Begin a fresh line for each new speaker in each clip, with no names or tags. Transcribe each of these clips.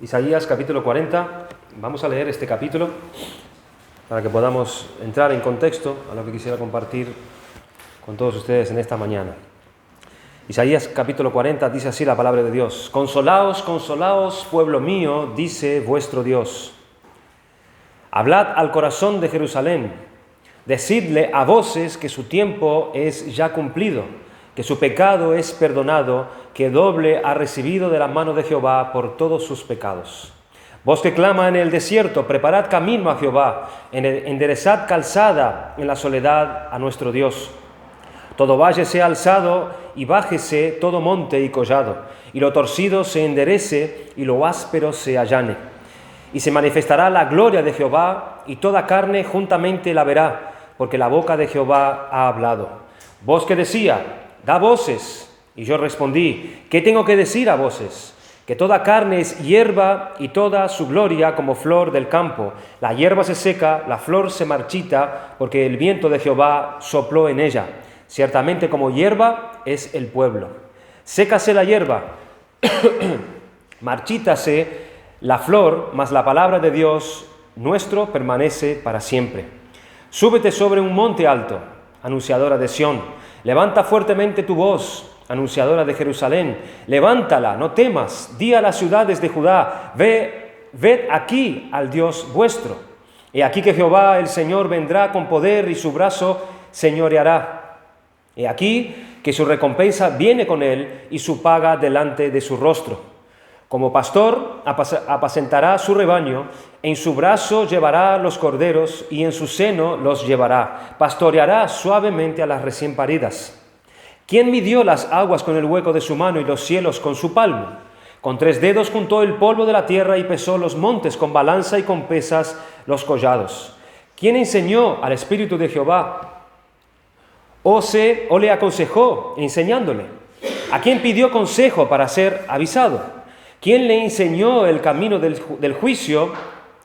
Isaías capítulo 40, vamos a leer este capítulo para que podamos entrar en contexto a lo que quisiera compartir con todos ustedes en esta mañana. Isaías capítulo 40 dice así la palabra de Dios: Consolaos, consolaos, pueblo mío, dice vuestro Dios. Hablad al corazón de Jerusalén, decidle a voces que su tiempo es ya cumplido, que su pecado es perdonado, que doble ha recibido de la mano de Jehová por todos sus pecados. Vos que clama en el desierto, preparad camino a Jehová, enderezad calzada en la soledad a nuestro Dios. Todo valle sea alzado y bájese todo monte y collado, y lo torcido se enderece y lo áspero se allane. Y se manifestará la gloria de Jehová, y toda carne juntamente la verá, porque la boca de Jehová ha hablado. Voz que decía: da voces. Y yo respondí: ¿qué tengo que decir a voces? Que toda carne es hierba y toda su gloria como flor del campo. La hierba se seca, la flor se marchita, porque el viento de Jehová sopló en ella. Ciertamente como hierba es el pueblo. Sécase la hierba, marchítase la flor, mas la palabra de Dios nuestro permanece para siempre. Súbete sobre un monte alto, anunciadora de Sión. Levanta fuertemente tu voz, anunciadora de Jerusalén. Levántala, no temas. Di a las ciudades de Judá: ved aquí al Dios vuestro. He aquí que Jehová el Señor vendrá con poder y su brazo señoreará. He aquí que su recompensa viene con él y su paga delante de su rostro. Como pastor apacentará su rebaño, en su brazo llevará los corderos y en su seno los llevará. Pastoreará suavemente a las recién paridas. ¿Quién midió las aguas con el hueco de su mano y los cielos con su palmo? Con 3 dedos juntó el polvo de la tierra y pesó los montes con balanza y con pesas los collados. ¿Quién enseñó al Espíritu de Jehová? ¿O le aconsejó enseñándole? ¿A quién pidió consejo para ser avisado? ¿Quién le enseñó el camino del juicio?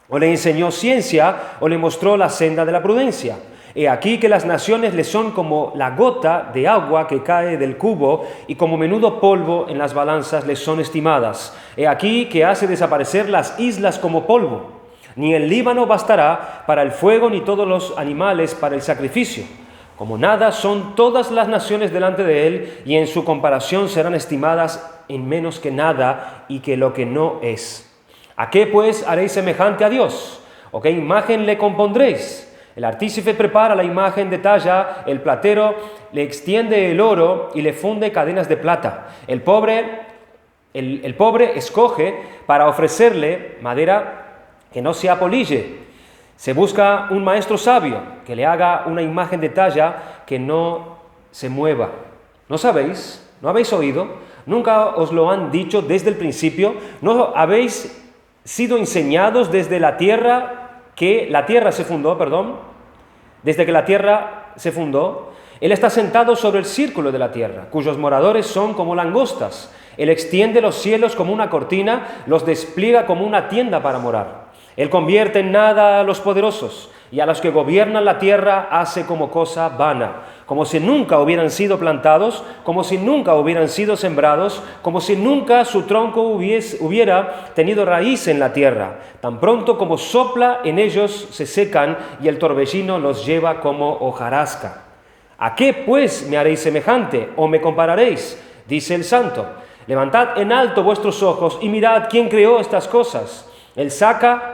¿O le enseñó ciencia? ¿O le mostró la senda de la prudencia? He aquí que las naciones le son como la gota de agua que cae del cubo, y como menudo polvo en las balanzas le son estimadas. He aquí que hace desaparecer las islas como polvo. Ni el Líbano bastará para el fuego, ni todos los animales para el sacrificio. Como nada son todas las naciones delante de él, y en su comparación serán estimadas en menos que nada y que lo que no es. ¿A qué pues haréis semejante a Dios? ¿O qué imagen le compondréis? El artífice prepara la imagen de talla, el platero le extiende el oro y le funde cadenas de plata. El pobre escoge para ofrecerle madera que no se apolille. Se busca un maestro sabio que le haga una imagen de talla que no se mueva. ¿No sabéis? ¿No habéis oído? ¿Nunca os lo han dicho desde el principio? ¿No habéis sido enseñados desde la tierra que la tierra se fundó, desde que la tierra se fundó? Él está sentado sobre el círculo de la tierra, cuyos moradores son como langostas. Él extiende los cielos como una cortina, los despliega como una tienda para morar. Él convierte en nada a los poderosos, y a los que gobiernan la tierra hace como cosa vana, como si nunca hubieran sido plantados, como si nunca hubieran sido sembrados, como si nunca su tronco hubiera tenido raíz en la tierra. Tan pronto como sopla en ellos se secan, y el torbellino los lleva como hojarasca. ¿A qué pues me haréis semejante o me compararéis? Dice el Santo. Levantad en alto vuestros ojos y mirad quién creó estas cosas. Él saca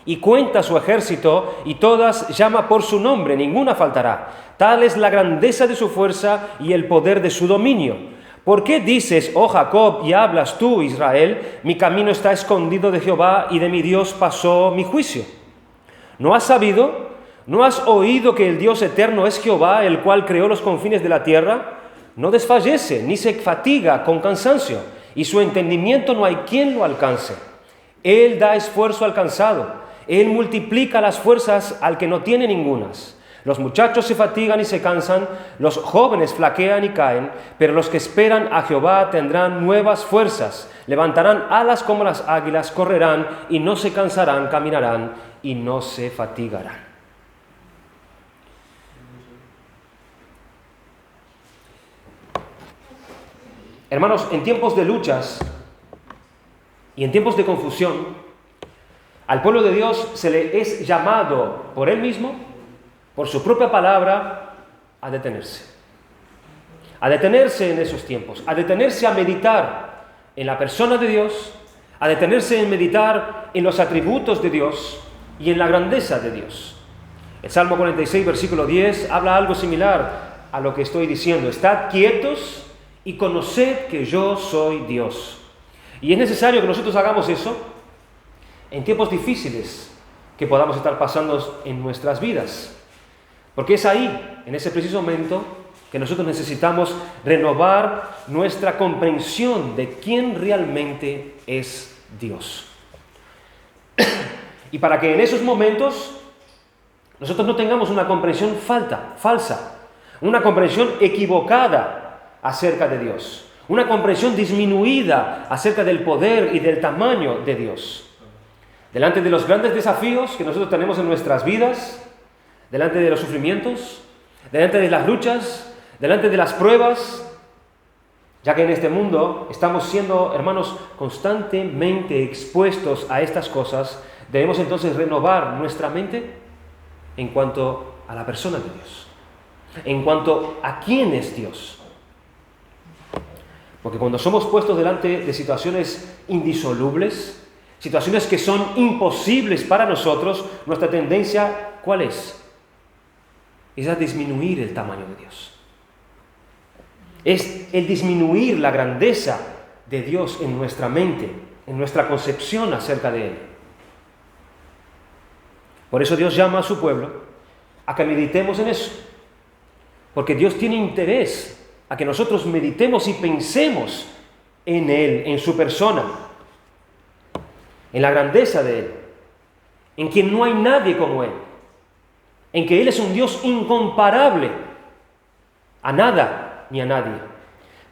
y cuenta su ejército, y todas llama por su nombre, ninguna faltará. Tal es la grandeza de su fuerza y el poder de su dominio. ¿Por qué dices, oh Jacob, y hablas tú, Israel? Mi camino está escondido de Jehová, y de mi Dios pasó mi juicio. ¿No has sabido? ¿No has oído que el Dios eterno es Jehová, el cual creó los confines de la tierra? No desfallece, ni se fatiga con cansancio, y su entendimiento no hay quien lo alcance. Él da esfuerzo al cansado. Él multiplica las fuerzas al que no tiene ningunas. Los muchachos se fatigan y se cansan, los jóvenes flaquean y caen, pero los que esperan a Jehová tendrán nuevas fuerzas, levantarán alas como las águilas, correrán y no se cansarán, caminarán y no se fatigarán. Hermanos, en tiempos de luchas, Y en tiempos de confusión, al pueblo de Dios se le es llamado por Él mismo, por su propia palabra, a detenerse. A detenerse en esos tiempos, a detenerse a meditar en la persona de Dios, a detenerse en meditar en los atributos de Dios y en la grandeza de Dios. El Salmo 46, versículo 10, habla algo similar a lo que estoy diciendo. Estad quietos y conoced que yo soy Dios. Y es necesario que nosotros hagamos eso en tiempos difíciles que podamos estar pasando en nuestras vidas. Porque es ahí, en ese preciso momento, que nosotros necesitamos renovar nuestra comprensión de quién realmente es Dios. Y para que en esos momentos nosotros no tengamos una comprensión falsa, una comprensión equivocada acerca de Dios, una comprensión disminuida acerca del poder y del tamaño de Dios. Delante de los grandes desafíos que nosotros tenemos en nuestras vidas, delante de los sufrimientos, delante de las luchas, delante de las pruebas, ya que en este mundo estamos siendo, hermanos, constantemente expuestos a estas cosas, debemos entonces renovar nuestra mente en cuanto a la persona de Dios, en cuanto a quién es Dios. Porque cuando somos puestos delante de situaciones indisolubles, situaciones que son imposibles para nosotros, nuestra tendencia, ¿cuál es? Es a disminuir el tamaño de Dios. Es el disminuir la grandeza de Dios en nuestra mente, en nuestra concepción acerca de Él. Por eso Dios llama a su pueblo a que meditemos en eso. Porque Dios tiene interés a que nosotros meditemos y pensemos en Él, en su persona, en la grandeza de Él, en que no hay nadie como Él, en que Él es un Dios incomparable a nada ni a nadie.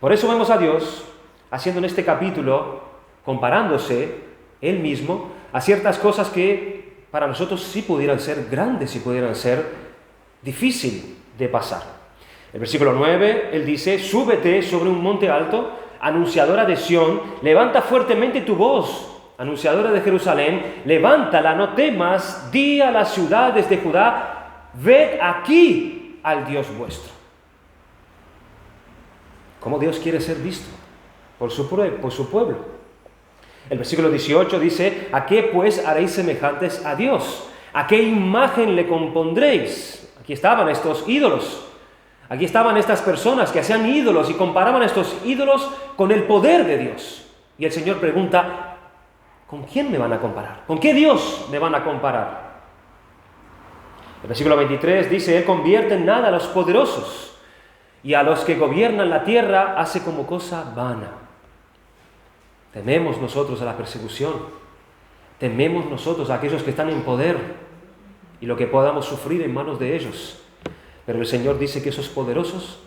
Por eso vemos a Dios haciendo en este capítulo, comparándose Él mismo a ciertas cosas que para nosotros sí pudieran ser grandes y pudieran ser difíciles de pasar. El versículo 9, Él dice, súbete sobre un monte alto, anunciadora de Sión, levanta fuertemente tu voz, anunciadora de Jerusalén, levántala, no temas, di a las ciudades de Judá, ved aquí al Dios vuestro. ¿Cómo Dios quiere ser visto? Por su pueblo. El versículo 18 dice, ¿a qué pues haréis semejantes a Dios? ¿A qué imagen le compondréis? Aquí estaban estos ídolos. Aquí estaban estas personas que hacían ídolos y comparaban a estos ídolos con el poder de Dios. Y el Señor pregunta, ¿con quién me van a comparar? ¿Con qué Dios me van a comparar? El versículo 23 dice, Él convierte en nada a los poderosos y a los que gobiernan la tierra hace como cosa vana. Tememos nosotros a la persecución, tememos nosotros a aquellos que están en poder y lo que podamos sufrir en manos de ellos. Pero el Señor dice que esos poderosos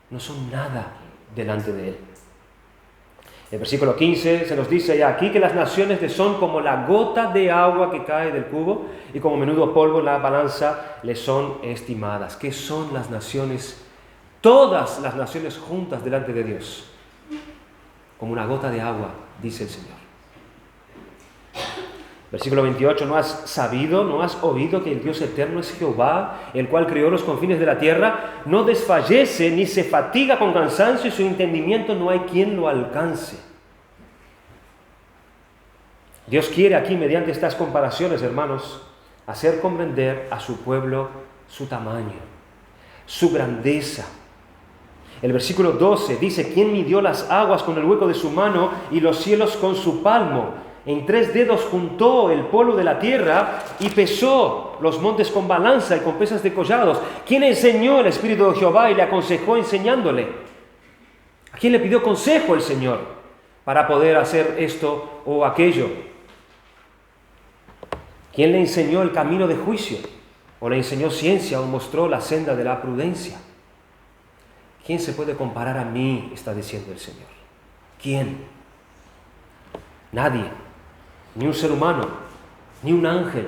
no son nada delante de Él. El versículo 15 se nos dice ya aquí que las naciones son como la gota de agua que cae del cubo y como menudo polvo en la balanza le son estimadas. ¿Qué son las naciones? Todas las naciones juntas delante de Dios. Como una gota de agua, dice el Señor. Versículo 28, ¿no has sabido, no has oído que el Dios eterno es Jehová, el cual creó los confines de la tierra? No desfallece ni se fatiga con cansancio y su entendimiento no hay quien lo alcance. Dios quiere aquí, mediante estas comparaciones, hermanos, hacer comprender a su pueblo su tamaño, su grandeza. El versículo 12 dice, ¿quién midió las aguas con el hueco de su mano y los cielos con su palmo? En 3 dedos juntó el polvo de la tierra y pesó los montes con balanza y con pesas de collados. ¿Quién enseñó el Espíritu de Jehová y le aconsejó enseñándole? ¿A quién le pidió consejo el Señor para poder hacer esto o aquello? ¿Quién le enseñó el camino de juicio? ¿O le enseñó ciencia o mostró la senda de la prudencia? ¿Quién se puede comparar a mí? Está diciendo el Señor. ¿Quién? Nadie. Ni un ser humano, ni un ángel.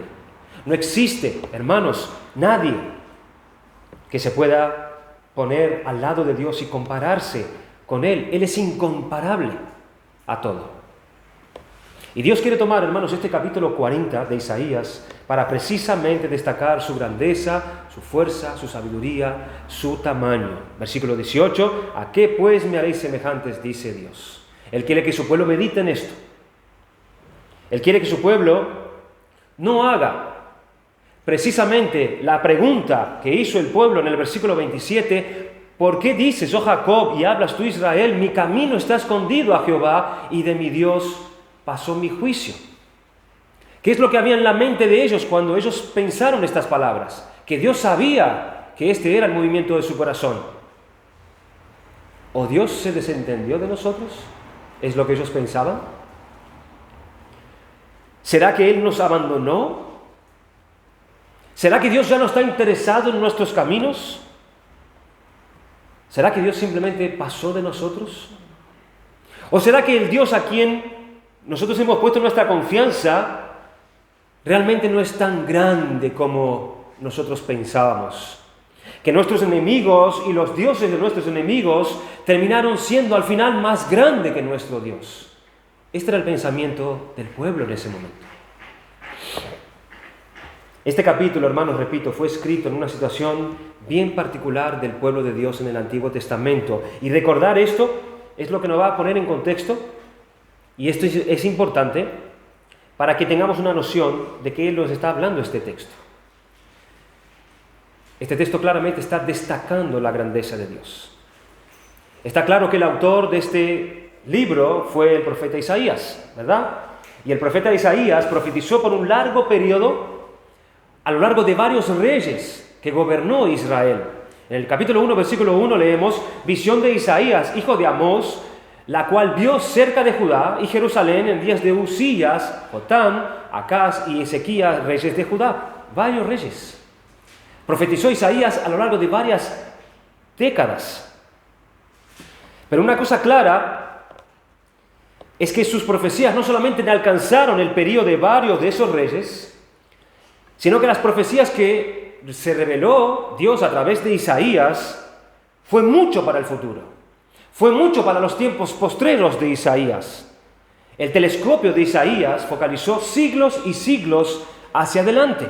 No existe, hermanos, nadie que se pueda poner al lado de Dios y compararse con Él. Él es incomparable a todo. Y Dios quiere tomar, hermanos, este capítulo 40 de Isaías para precisamente destacar su grandeza, su fuerza, su sabiduría, su tamaño. Versículo 18, ¿a qué pues me haréis semejantes? Dice Dios. Él quiere que su pueblo medite en esto. Él quiere que su pueblo no haga precisamente la pregunta que hizo el pueblo en el versículo 27, ¿por qué dices, oh Jacob, y hablas tú, Israel, mi camino está escondido a Jehová, y de mi Dios pasó mi juicio? ¿Qué es lo que había en la mente de ellos cuando ellos pensaron estas palabras? Que Dios sabía que este era el movimiento de su corazón. ¿O Dios se desentendió de nosotros? ¿Es lo que ellos pensaban? ¿Será que Él nos abandonó? ¿Será que Dios ya no está interesado en nuestros caminos? ¿Será que Dios simplemente pasó de nosotros? ¿O será que el Dios a quien nosotros hemos puesto nuestra confianza realmente no es tan grande como nosotros pensábamos? Que nuestros enemigos y los dioses de nuestros enemigos terminaron siendo al final más grande que nuestro Dios. Este era el pensamiento del pueblo en ese momento. Este capítulo, hermanos, repito, fue escrito en una situación bien particular del pueblo de Dios en el Antiguo Testamento. Y recordar esto es lo que nos va a poner en contexto, y esto es importante para que tengamos una noción de qué nos está hablando este texto. Este texto claramente está destacando la grandeza de Dios. Está claro que el autor de este libro fue el profeta Isaías, ¿verdad? Y el profeta Isaías profetizó por un largo periodo a lo largo de varios reyes que gobernó Israel. En el capítulo 1, versículo 1 leemos, visión de Isaías, hijo de Amós, la cual vio cerca de Judá y Jerusalén en días de Uzías, Jotam, Acaz y Ezequías, reyes de Judá. Varios reyes. Profetizó Isaías a lo largo de varias décadas. Pero una cosa clara es que sus profecías no solamente alcanzaron el periodo de varios de esos reyes, sino que las profecías que se reveló Dios a través de Isaías fue mucho para el futuro. Fue mucho para los tiempos postreros de Isaías. El telescopio de Isaías focalizó siglos y siglos hacia adelante.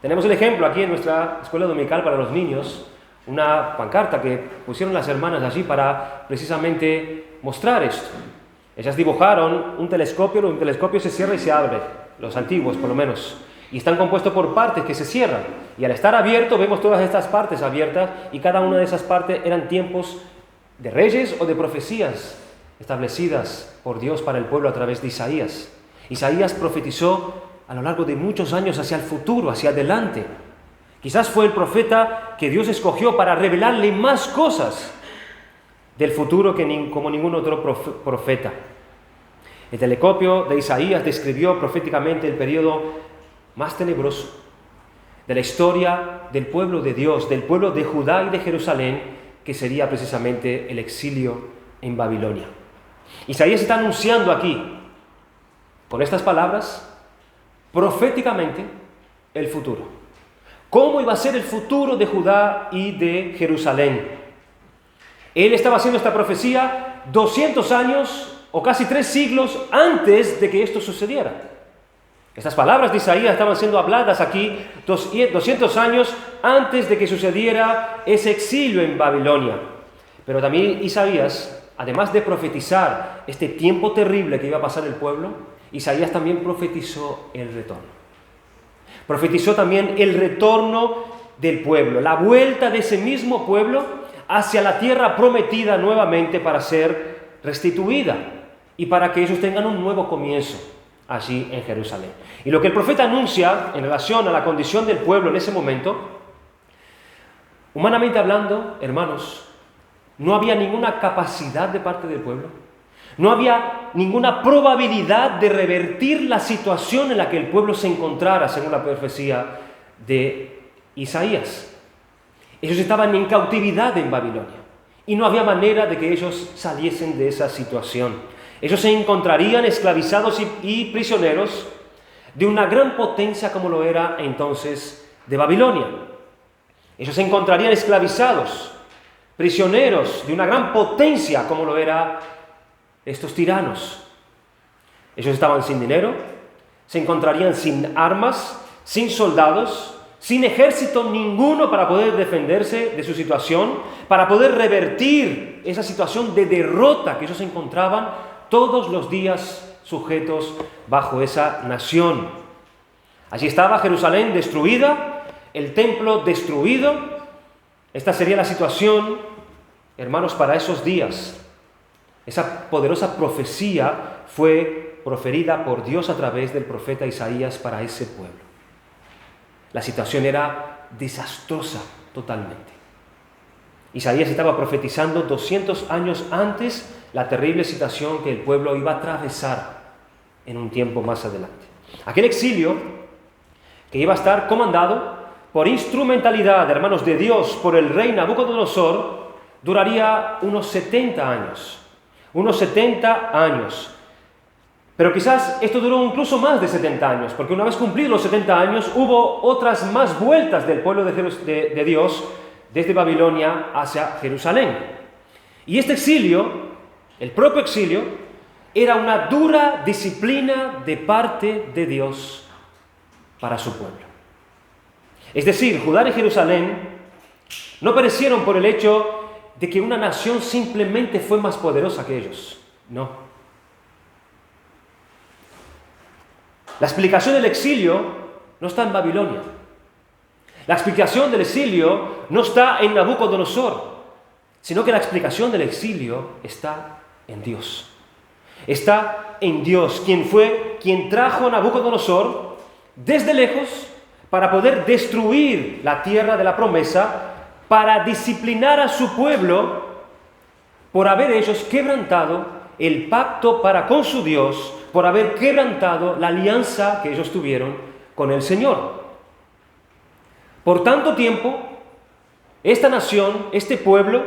Tenemos el ejemplo aquí en nuestra escuela dominical para los niños, una pancarta que pusieron las hermanas allí para precisamente mostrar esto. Ellas dibujaron un telescopio se cierra y se abre, los antiguos por lo menos. Y están compuestos por partes que se cierran. Y al estar abierto, vemos todas estas partes abiertas, y cada una de esas partes eran tiempos de reyes o de profecías establecidas por Dios para el pueblo a través de Isaías. Isaías profetizó a lo largo de muchos años hacia el futuro, hacia adelante. Quizás fue el profeta que Dios escogió para revelarle más cosas del futuro como ningún otro profeta. El telescopio de Isaías describió proféticamente el periodo más tenebroso de la historia del pueblo de Dios, del pueblo de Judá y de Jerusalén, que sería precisamente el exilio en Babilonia. Isaías está anunciando aquí, con estas palabras, proféticamente el futuro. ¿Cómo iba a ser el futuro de Judá y de Jerusalén? Él estaba haciendo esta profecía 200 años o casi 3 siglos antes de que esto sucediera. Estas palabras de Isaías estaban siendo habladas aquí 200 años antes de que sucediera ese exilio en Babilonia. Pero también Isaías, además de profetizar este tiempo terrible que iba a pasar el pueblo, Isaías también profetizó el retorno. Profetizó también el retorno del pueblo, la vuelta de ese mismo pueblo hacia la tierra prometida nuevamente para ser restituida y para que ellos tengan un nuevo comienzo allí en Jerusalén. Y lo que el profeta anuncia en relación a la condición del pueblo en ese momento, humanamente hablando, hermanos, no había ninguna capacidad de parte del pueblo, no había ninguna probabilidad de revertir la situación en la que el pueblo se encontrara, según la profecía de Isaías. Ellos estaban en cautividad en Babilonia y no había manera de que ellos saliesen de esa situación. Ellos se encontrarían esclavizados y prisioneros de una gran potencia como lo era entonces de Babilonia. Ellos se encontrarían esclavizados, prisioneros de una gran potencia como lo era estos tiranos. Ellos estaban sin dinero, se encontrarían sin armas, sin soldados, sin ejército ninguno para poder defenderse de su situación, para poder revertir esa situación de derrota que ellos se encontraban todos los días sujetos bajo esa nación. Allí estaba Jerusalén destruida, el templo destruido. Esta sería la situación, hermanos, para esos días. Esa poderosa profecía fue proferida por Dios a través del profeta Isaías para ese pueblo. La situación era desastrosa totalmente. Isaías estaba profetizando 200 años antes la terrible situación que el pueblo iba a atravesar en un tiempo más adelante. Aquel exilio que iba a estar comandado por instrumentalidad, hermanos, de Dios por el rey Nabucodonosor, duraría unos 70 años. Unos 70 años. Pero quizás esto duró incluso más de 70 años, porque una vez cumplidos los 70 años, hubo otras más vueltas del pueblo de Dios desde Babilonia hacia Jerusalén. Y este exilio, el propio exilio, era una dura disciplina de parte de Dios para su pueblo. Es decir, Judá y Jerusalén no perecieron por el hecho de que una nación simplemente fue más poderosa que ellos. No. La explicación del exilio no está en Babilonia. La explicación del exilio no está en Nabucodonosor, sino que la explicación del exilio está en Dios. Está en Dios, quien trajo a Nabucodonosor desde lejos para poder destruir la tierra de la promesa, para disciplinar a su pueblo por haber ellos quebrantado el pacto para con su Dios, por haber quebrantado la alianza que ellos tuvieron con el Señor. Por tanto tiempo, esta nación, este pueblo,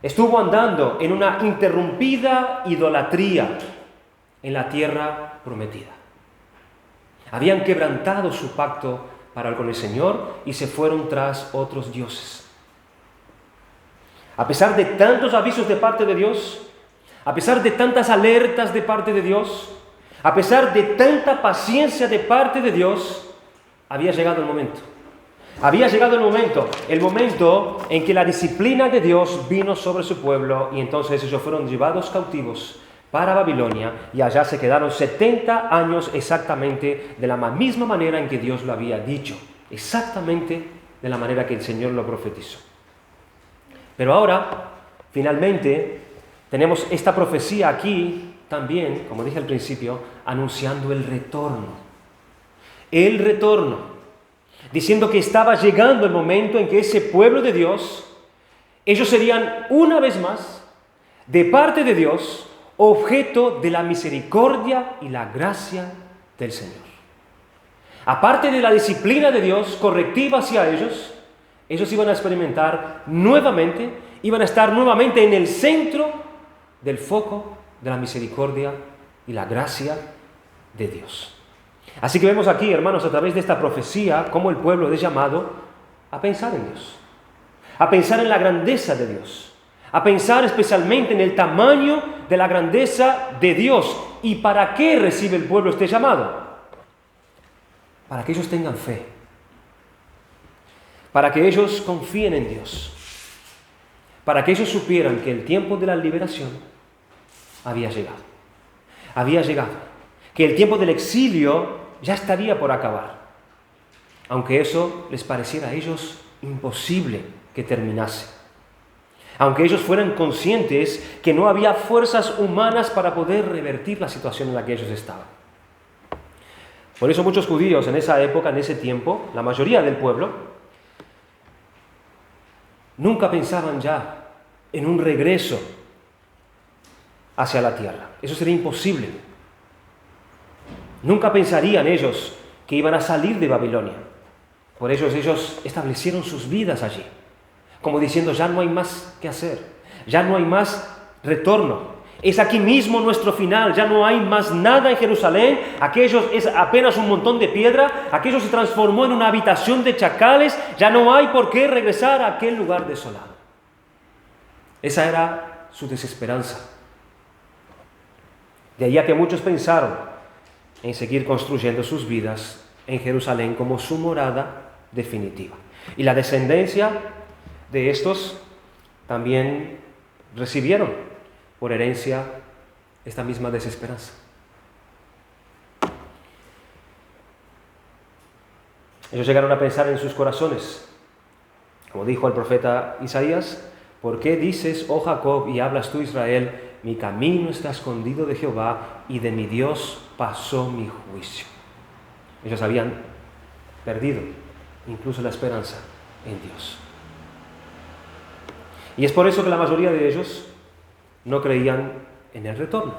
estuvo andando en una interrumpida idolatría en la tierra prometida. Habían quebrantado su pacto para con el Señor y se fueron tras otros dioses. A pesar de tantos avisos de parte de Dios, a pesar de tantas alertas de parte de Dios, a pesar de tanta paciencia de parte de Dios, había llegado el momento. Había llegado el momento en que la disciplina de Dios vino sobre su pueblo y entonces ellos fueron llevados cautivos para Babilonia y allá se quedaron 70 años exactamente de la misma manera en que Dios lo había dicho, exactamente de la manera que el Señor lo profetizó. Pero ahora, finalmente, tenemos esta profecía aquí también, como dije al principio, anunciando el retorno. El retorno, diciendo que estaba llegando el momento en que ese pueblo de Dios, ellos serían una vez más, de parte de Dios, objeto de la misericordia y la gracia del Señor. Aparte de la disciplina de Dios correctiva hacia ellos iban a experimentar nuevamente, iban a estar nuevamente en el centro del foco de la misericordia y la gracia de Dios. Así que vemos aquí, hermanos, a través de esta profecía, cómo el pueblo es llamado a pensar en Dios, a pensar en la grandeza de Dios, a pensar especialmente en el tamaño de la grandeza de Dios. ¿Y para qué recibe el pueblo este llamado? Para que ellos tengan fe, para que ellos confíen en Dios, para que ellos supieran que el tiempo de la liberación había llegado, que el tiempo del exilio ya estaría por acabar, aunque eso les pareciera a ellos imposible que terminase. Aunque ellos fueran conscientes que no había fuerzas humanas para poder revertir la situación en la que ellos estaban. Por eso muchos judíos en esa época, en ese tiempo, la mayoría del pueblo, nunca pensaban ya en un regreso hacia la tierra. Eso sería imposible. Nunca pensarían ellos que iban a salir de Babilonia. Por eso ellos establecieron sus vidas allí, como diciendo, ya no hay más que hacer, ya no hay más retorno. Es aquí mismo nuestro final, ya no hay más nada en Jerusalén, aquello es apenas un montón de piedra, aquello se transformó en una habitación de chacales, ya no hay por qué regresar a aquel lugar desolado. Esa era su desesperanza. De ahí a que muchos pensaron en seguir construyendo sus vidas en Jerusalén como su morada definitiva. Y la descendencia de estos también recibieron por herencia esta misma desesperanza. Ellos llegaron a pensar en sus corazones, como dijo el profeta Isaías: ¿por qué dices, oh Jacob, y hablas tú, Israel, mi camino está escondido de Jehová, y de mi Dios pasó mi juicio? Ellos habían perdido incluso la esperanza en Dios. Y es por eso que la mayoría de ellos no creían en el retorno.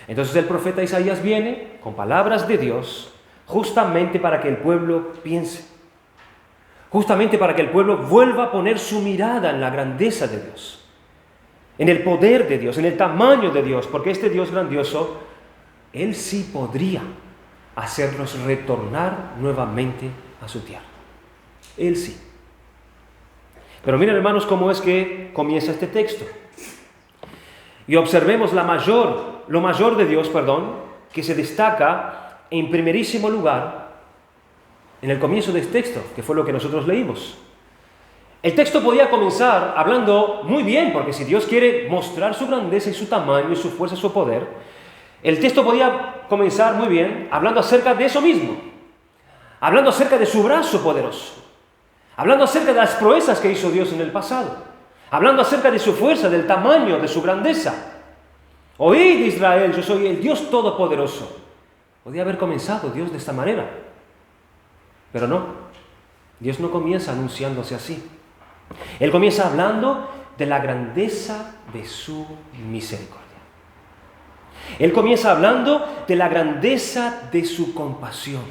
Entonces el profeta Isaías viene con palabras de Dios justamente para que el pueblo piense, justamente para que el pueblo vuelva a poner su mirada en la grandeza de Dios, en el poder de Dios, en el tamaño de Dios, porque este Dios grandioso, Él sí podría hacerlos retornar nuevamente a su tierra. Él sí. Pero miren, hermanos, cómo es que comienza este texto. Y observemos lo mayor de Dios, que se destaca en primerísimo lugar en el comienzo de este texto, que fue lo que nosotros leímos. El texto podía comenzar hablando muy bien, porque si Dios quiere mostrar su grandeza y su tamaño y su fuerza y su poder, el texto podía comenzar muy bien hablando acerca de eso mismo, hablando acerca de su brazo poderoso, hablando acerca de las proezas que hizo Dios en el pasado, hablando acerca de su fuerza, del tamaño, de su grandeza. Oíd, Israel, yo soy el Dios todopoderoso. Podía haber comenzado Dios de esta manera, pero no. Dios no comienza anunciándose así. Él comienza hablando de la grandeza de su misericordia. Él comienza hablando de la grandeza de su compasión.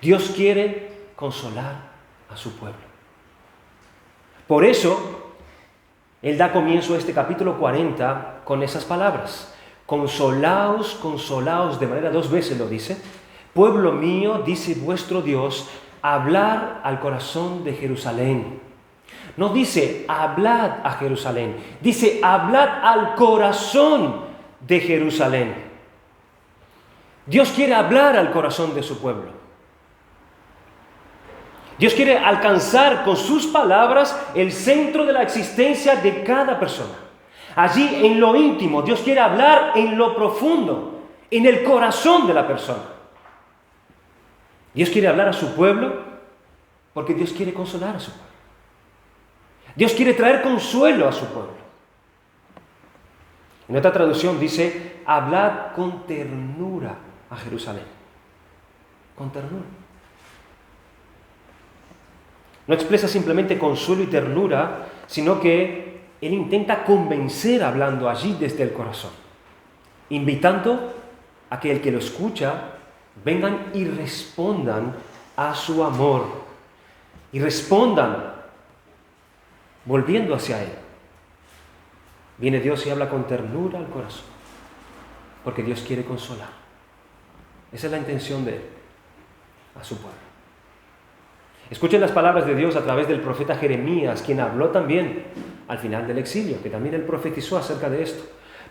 Dios quiere consolar a su pueblo. Por eso, Él da comienzo a este capítulo 40 con esas palabras. Consolaos, consolaos, de manera 2 veces lo dice. Pueblo mío, dice vuestro Dios, hablar al corazón de Jerusalén. No dice hablad a Jerusalén, dice hablad al corazón de Jerusalén. Dios quiere hablar al corazón de su pueblo. Dios quiere alcanzar con sus palabras el centro de la existencia de cada persona. Allí en lo íntimo, Dios quiere hablar en lo profundo, en el corazón de la persona. Dios quiere hablar a su pueblo porque Dios quiere consolar a su pueblo. Dios quiere traer consuelo a su pueblo. En otra traducción dice, hablad con ternura a Jerusalén. Con ternura. No expresa simplemente consuelo y ternura, sino que Él intenta convencer hablando allí desde el corazón, invitando a que el que lo escucha vengan y respondan a su amor, y respondan volviendo hacia Él. Viene Dios y habla con ternura al corazón, porque Dios quiere consolar. Esa es la intención de Él, a su pueblo. Escuchen las palabras de Dios a través del profeta Jeremías, quien habló también al final del exilio, que también él profetizó acerca de esto.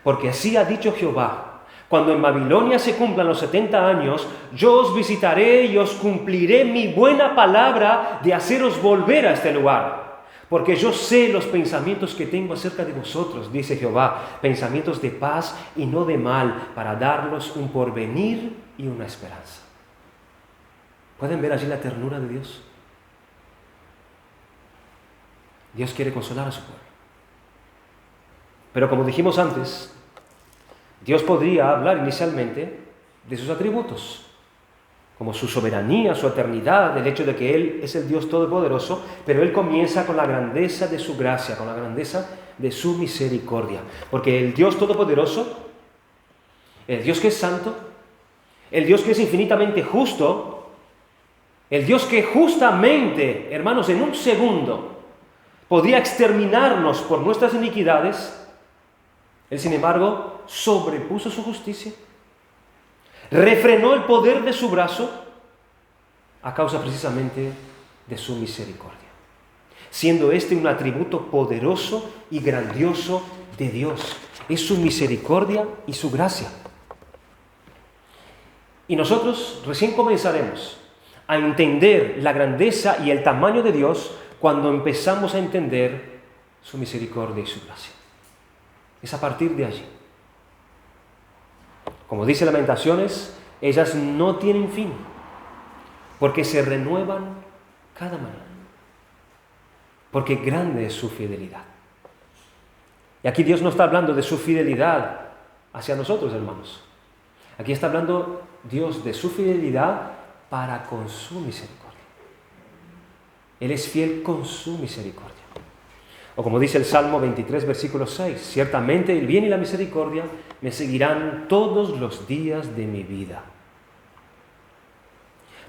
Porque así ha dicho Jehová: cuando en Babilonia se cumplan los 70 años, yo os visitaré y os cumpliré mi buena palabra de haceros volver a este lugar. Porque yo sé los pensamientos que tengo acerca de vosotros, dice Jehová, pensamientos de paz y no de mal, para darlos un porvenir y una esperanza. ¿Pueden ver allí la ternura de Dios? Dios quiere consolar a su pueblo. Pero como dijimos antes, Dios podría hablar inicialmente de sus atributos, como su soberanía, su eternidad, el hecho de que Él es el Dios todopoderoso, pero Él comienza con la grandeza de su gracia, con la grandeza de su misericordia. Porque el Dios todopoderoso, el Dios que es santo, el Dios que es infinitamente justo, el Dios que justamente, hermanos, en un segundo podría exterminarnos por nuestras iniquidades, Él, sin embargo, sobrepuso su justicia, refrenó el poder de su brazo a causa precisamente de su misericordia, siendo este un atributo poderoso y grandioso de Dios. es su misericordia y su gracia. Y nosotros recién comenzaremos a entender la grandeza y el tamaño de Dios cuando empezamos a entender su misericordia y su gracia. Es a partir de allí. Como dice Lamentaciones, ellas no tienen fin, porque se renuevan cada mañana. Porque grande es su fidelidad. Y aquí Dios no está hablando de su fidelidad hacia nosotros, hermanos. Aquí está hablando Dios de su fidelidad para con su misericordia. Él es fiel con su misericordia. O como dice el Salmo 23, versículo 6, ciertamente el bien y la misericordia me seguirán todos los días de mi vida.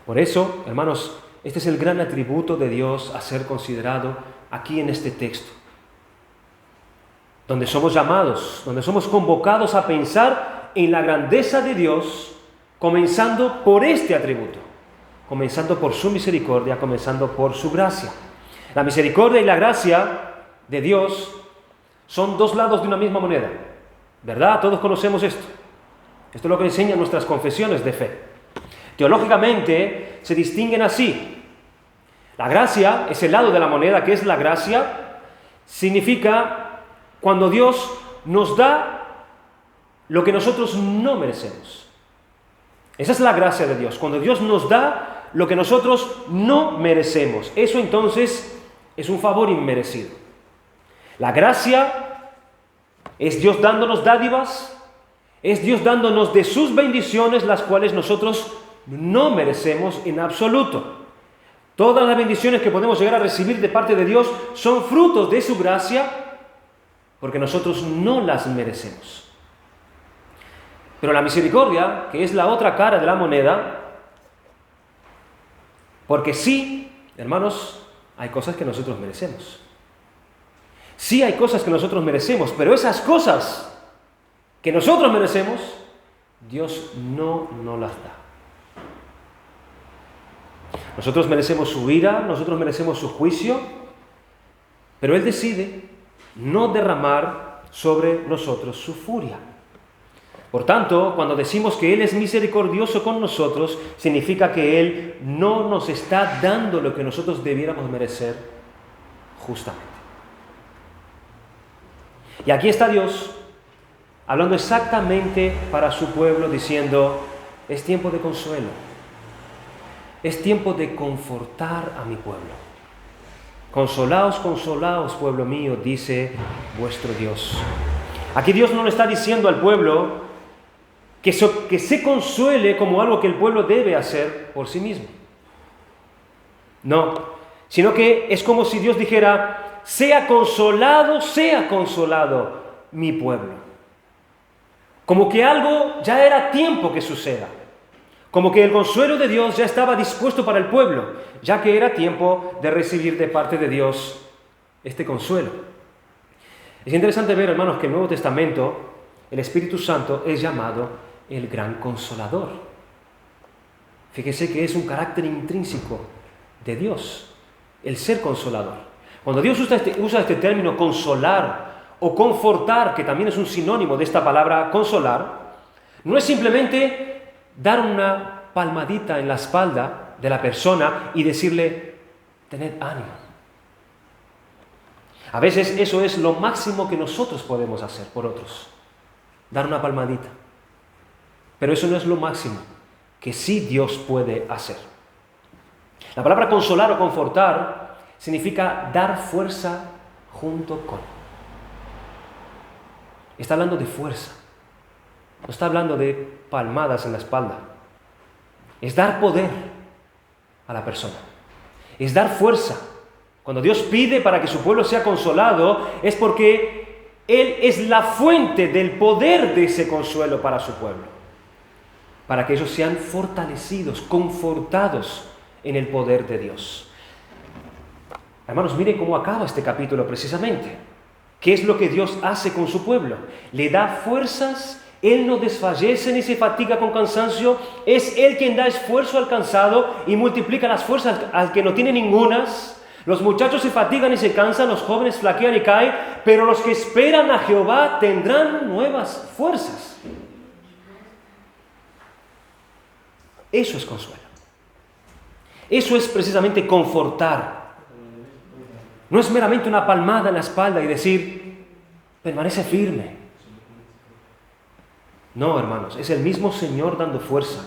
Por eso, hermanos, este es el gran atributo de Dios a ser considerado aquí en este texto, donde somos llamados, donde somos convocados a pensar en la grandeza de Dios, comenzando por este atributo, comenzando por su misericordia, comenzando por su gracia. La misericordia y la gracia de Dios son dos lados de una misma moneda, ¿verdad? Todos conocemos esto. Esto es lo que enseñan nuestras confesiones de fe. Teológicamente se distinguen así. La gracia, ese lado de la moneda que es la gracia, significa cuando Dios nos da lo que nosotros no merecemos. Esa es la gracia de Dios, cuando Dios nos da lo que nosotros no merecemos. Eso entonces es un favor inmerecido. La gracia es Dios dándonos dádivas, es Dios dándonos de sus bendiciones, las cuales nosotros no merecemos en absoluto. Todas las bendiciones que podemos llegar a recibir de parte de Dios son frutos de su gracia, porque nosotros no las merecemos. Pero la misericordia, que es la otra cara de la moneda, porque sí, hermanos, hay cosas que nosotros merecemos. Sí hay cosas que nosotros merecemos, pero esas cosas que nosotros merecemos, Dios no nos las da. Nosotros merecemos su ira, nosotros merecemos su juicio, pero Él decide no derramar sobre nosotros su furia. Por tanto, cuando decimos que Él es misericordioso con nosotros, significa que Él no nos está dando lo que nosotros debiéramos merecer justamente. Y aquí está Dios hablando exactamente para su pueblo, diciendo, es tiempo de consuelo, es tiempo de confortar a mi pueblo. Consolaos, consolaos, pueblo mío, dice vuestro Dios. Aquí Dios no le está diciendo al pueblo que se consuele como algo que el pueblo debe hacer por sí mismo. No, sino que es como si Dios dijera, sea consolado mi pueblo. Como que algo ya era tiempo que suceda. Como que el consuelo de Dios ya estaba dispuesto para el pueblo, ya que era tiempo de recibir de parte de Dios este consuelo. Es interesante ver, hermanos, que en el Nuevo Testamento el Espíritu Santo es llamado el gran consolador. Fíjese que es un carácter intrínseco de Dios, el ser consolador. Cuando Dios usa este término consolar o confortar, que también es un sinónimo de esta palabra consolar, no es simplemente dar una palmadita en la espalda de la persona y decirle, tened ánimo. A veces eso es lo máximo que nosotros podemos hacer por otros, dar una palmadita. Pero eso no es lo máximo que sí Dios puede hacer. La palabra consolar o confortar significa dar fuerza junto con. Está hablando de fuerza. No está hablando de palmadas en la espalda. Es dar poder a la persona. Es dar fuerza. Cuando Dios pide para que su pueblo sea consolado, es porque Él es la fuente del poder de ese consuelo para su pueblo. Para que ellos sean fortalecidos, confortados en el poder de Dios. Hermanos, miren cómo acaba este capítulo precisamente. ¿Qué es lo que Dios hace con su pueblo? Le da fuerzas, Él no desfallece ni se fatiga con cansancio, es Él quien da esfuerzo al cansado y multiplica las fuerzas al que no tiene ningunas. Los muchachos se fatigan y se cansan, los jóvenes flaquean y caen, pero los que esperan a Jehová tendrán nuevas fuerzas. Eso es consuelo. Eso es precisamente confortar. No es meramente una palmada en la espalda y decir, permanece firme. No, hermanos, es el mismo Señor dando fuerza,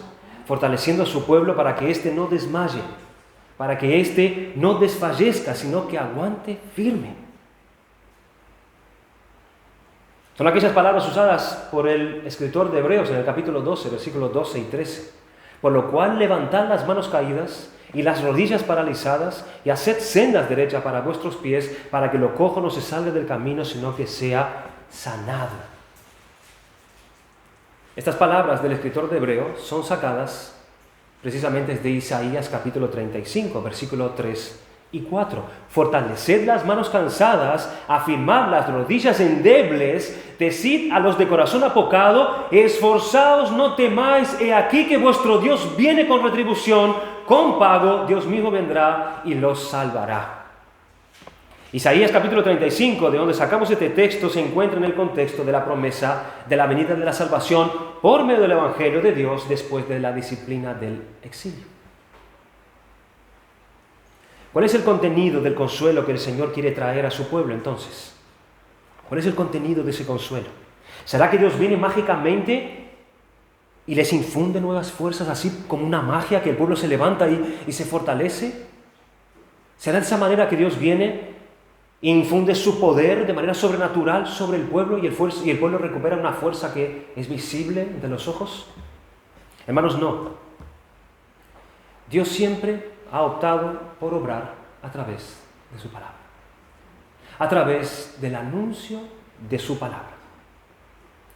fortaleciendo a su pueblo para que éste no desmaye, para que éste no desfallezca, sino que aguante firme. Son aquellas palabras usadas por el escritor de Hebreos en el capítulo 12, versículos 12 y 13. Por lo cual levantad las manos caídas y las rodillas paralizadas y haced sendas derechas para vuestros pies, para que lo cojo no se salga del camino, sino que sea sanado. Estas palabras del escritor de Hebreos son sacadas precisamente de Isaías capítulo 35, versículos 3 y 4. Fortaleced las manos cansadas, afirmad las rodillas endebles, decid a los de corazón apocado, esforzaos, no temáis, he aquí que vuestro Dios viene con retribución, con pago, Dios mismo vendrá y los salvará. Isaías capítulo 35, de donde sacamos este texto, se encuentra en el contexto de la promesa de la venida de la salvación por medio del Evangelio de Dios después de la disciplina del exilio. ¿Cuál es el contenido del consuelo que el Señor quiere traer a su pueblo entonces? ¿Cuál es el contenido de ese consuelo? ¿Será que Dios viene mágicamente y les infunde nuevas fuerzas, así como una magia que el pueblo se levanta y se fortalece? ¿Será de esa manera que Dios viene e infunde su poder de manera sobrenatural sobre el pueblo y el pueblo recupera una fuerza que es visible de los ojos? Hermanos, no. Dios siempre ha optado por obrar a través de su palabra, a través del anuncio de su palabra.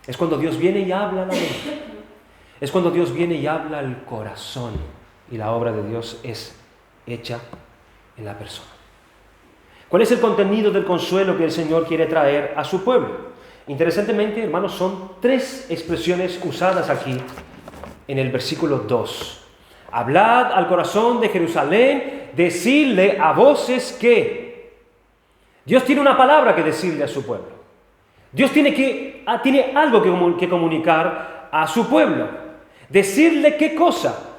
Es cuando Dios viene y habla a la mente, es cuando Dios viene y habla al corazón, y la obra de Dios es hecha en la persona. ¿Cuál es el contenido del consuelo que el Señor quiere traer a su pueblo? Interesantemente, hermanos, son 3 expresiones usadas aquí en el versículo 2. Hablad al corazón de Jerusalén, decidle a voces que... Dios tiene una palabra que decirle a su pueblo. Dios tiene algo que comunicar a su pueblo. Decirle qué cosa.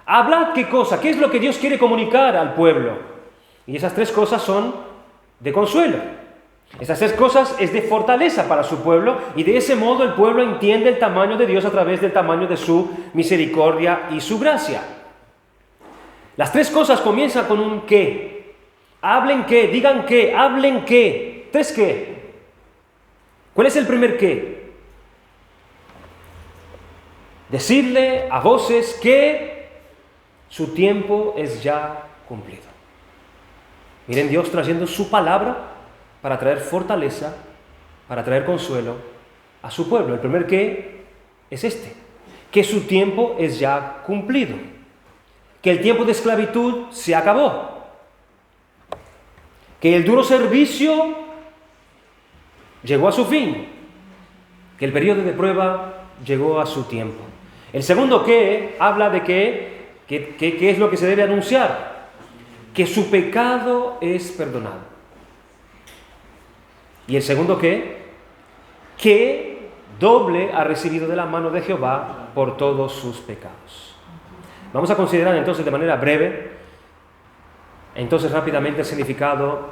Hablad qué cosa. ¿Qué es lo que Dios quiere comunicar al pueblo? Y esas 3 cosas son de consuelo. Esas 3 cosas es de fortaleza para su pueblo, y de ese modo el pueblo entiende el tamaño de Dios a través del tamaño de su misericordia y su gracia. Las 3 cosas comienzan con un qué. Hablen qué, digan qué, hablen qué. 3 qué. ¿Cuál es el primer qué? Decirle a voces que su tiempo es ya cumplido. Miren, Dios trayendo su palabra para traer fortaleza, para traer consuelo a su pueblo. El primer qué es este, que su tiempo es ya cumplido, que el tiempo de esclavitud se acabó, que el duro servicio llegó a su fin, que el periodo de prueba llegó a su tiempo. El segundo qué habla de qué es lo que se debe anunciar, que su pecado es perdonado. Y el segundo qué, que doble ha recibido de la mano de Jehová por todos sus pecados. Vamos a considerar entonces de manera breve, entonces rápidamente el significado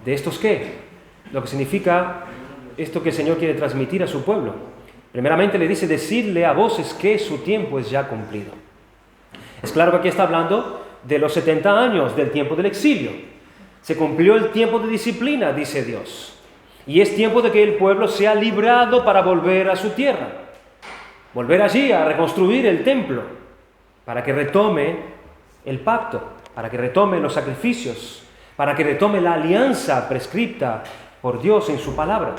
de estos qué, lo que significa esto que el Señor quiere transmitir a su pueblo. Primeramente le dice decirle a voces que su tiempo es ya cumplido. Es claro que aquí está hablando de los 70 años del tiempo del exilio. Se cumplió el tiempo de disciplina, dice Dios. Y es tiempo de que el pueblo sea librado para volver a su tierra. Volver allí a reconstruir el templo, para que retome el pacto, para que retome los sacrificios, para que retome la alianza prescripta por Dios en su palabra.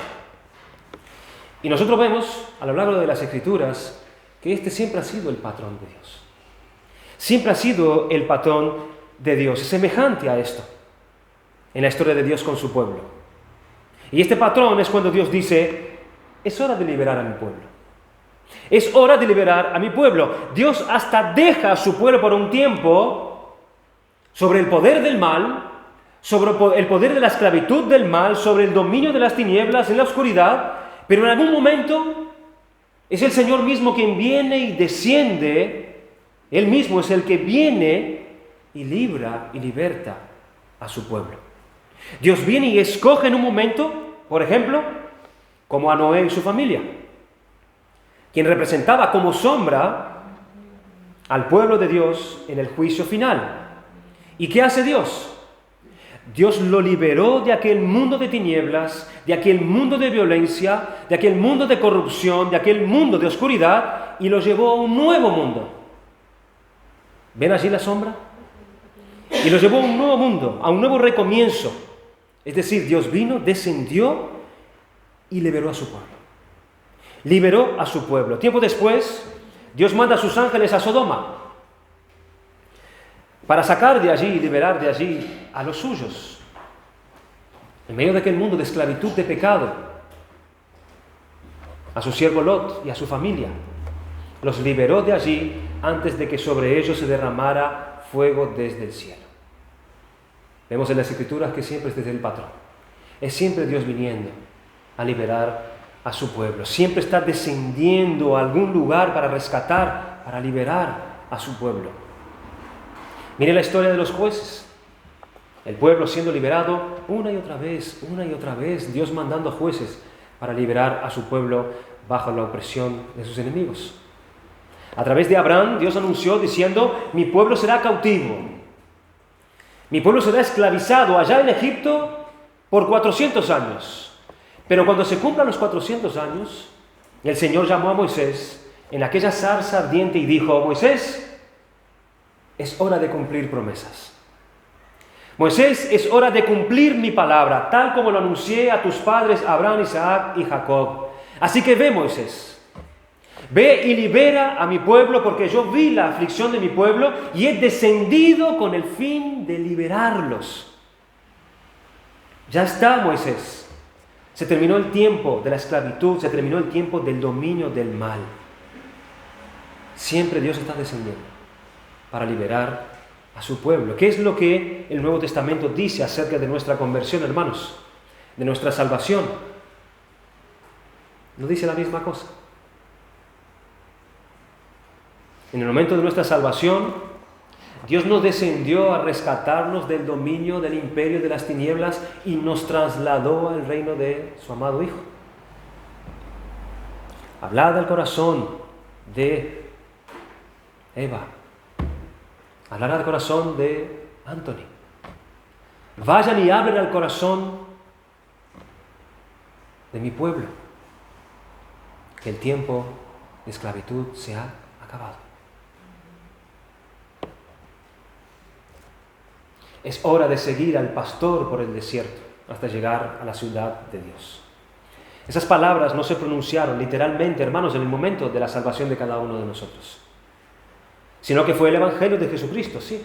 Y nosotros vemos a lo largo de las Escrituras que este siempre ha sido el patrón de Dios. Siempre ha sido el patrón de Dios, es semejante a esto en la historia de Dios con su pueblo. Y este patrón es cuando Dios dice, es hora de liberar a mi pueblo. Es hora de liberar a mi pueblo. Dios hasta deja a su pueblo por un tiempo sobre el poder del mal, sobre el poder de la esclavitud del mal, sobre el dominio de las tinieblas en la oscuridad, pero en algún momento es el Señor mismo quien viene y desciende. Él mismo es el que viene y libra y liberta a su pueblo. Dios viene y escoge en un momento, por ejemplo, como a Noé y su familia, quien representaba como sombra al pueblo de Dios en el juicio final. ¿Y qué hace Dios? Dios lo liberó de aquel mundo de tinieblas, de aquel mundo de violencia, de aquel mundo de corrupción, de aquel mundo de oscuridad, y lo llevó a un nuevo mundo. ¿Ven allí la sombra? Y lo llevó a un nuevo mundo, a un nuevo recomienzo. Es decir, Dios vino, descendió y liberó a su pueblo. Liberó a su pueblo. Tiempo después, Dios manda a sus ángeles a Sodoma para sacar de allí y liberar de allí a los suyos. En medio de aquel mundo de esclavitud, de pecado, a su siervo Lot y a su familia. Los liberó de allí antes de que sobre ellos se derramara fuego desde el cielo. Vemos en las Escrituras que siempre es desde el patrón. Es siempre Dios viniendo a liberar a su pueblo. Siempre está descendiendo a algún lugar para rescatar, para liberar a su pueblo. Mire la historia de los jueces. El pueblo siendo liberado una y otra vez, Dios mandando jueces para liberar a su pueblo bajo la opresión de sus enemigos. A través de Abraham, Dios anunció diciendo: mi pueblo será cautivo, mi pueblo será esclavizado allá en Egipto por 400 años. Pero cuando se cumplan los 400 años, el Señor llamó a Moisés en aquella zarza ardiente y dijo: Moisés, es hora de cumplir promesas. Moisés, es hora de cumplir mi palabra, tal como lo anuncié a tus padres Abraham, Isaac y Jacob. Así que ve, Moisés, ve y libera a mi pueblo, porque yo vi la aflicción de mi pueblo y he descendido con el fin de liberarlos. Ya está, Moisés. Se terminó el tiempo de la esclavitud, se terminó el tiempo del dominio del mal. Siempre Dios está descendiendo para liberar a su pueblo. ¿Qué es lo que el Nuevo Testamento dice acerca de nuestra conversión, hermanos? De nuestra salvación. ¿No dice la misma cosa? En el momento de nuestra salvación, Dios no descendió a rescatarnos del dominio, del imperio de las tinieblas y nos trasladó al reino de su amado Hijo. Hablad al corazón de Eva. Hablará al corazón de Anthony. Vayan y hablen al corazón de mi pueblo, que el tiempo de esclavitud se ha acabado. Es hora de seguir al pastor por el desierto hasta llegar a la ciudad de Dios. Esas palabras no se pronunciaron literalmente, hermanos, en el momento de la salvación de cada uno de nosotros, sino que fue el Evangelio de Jesucristo, sí.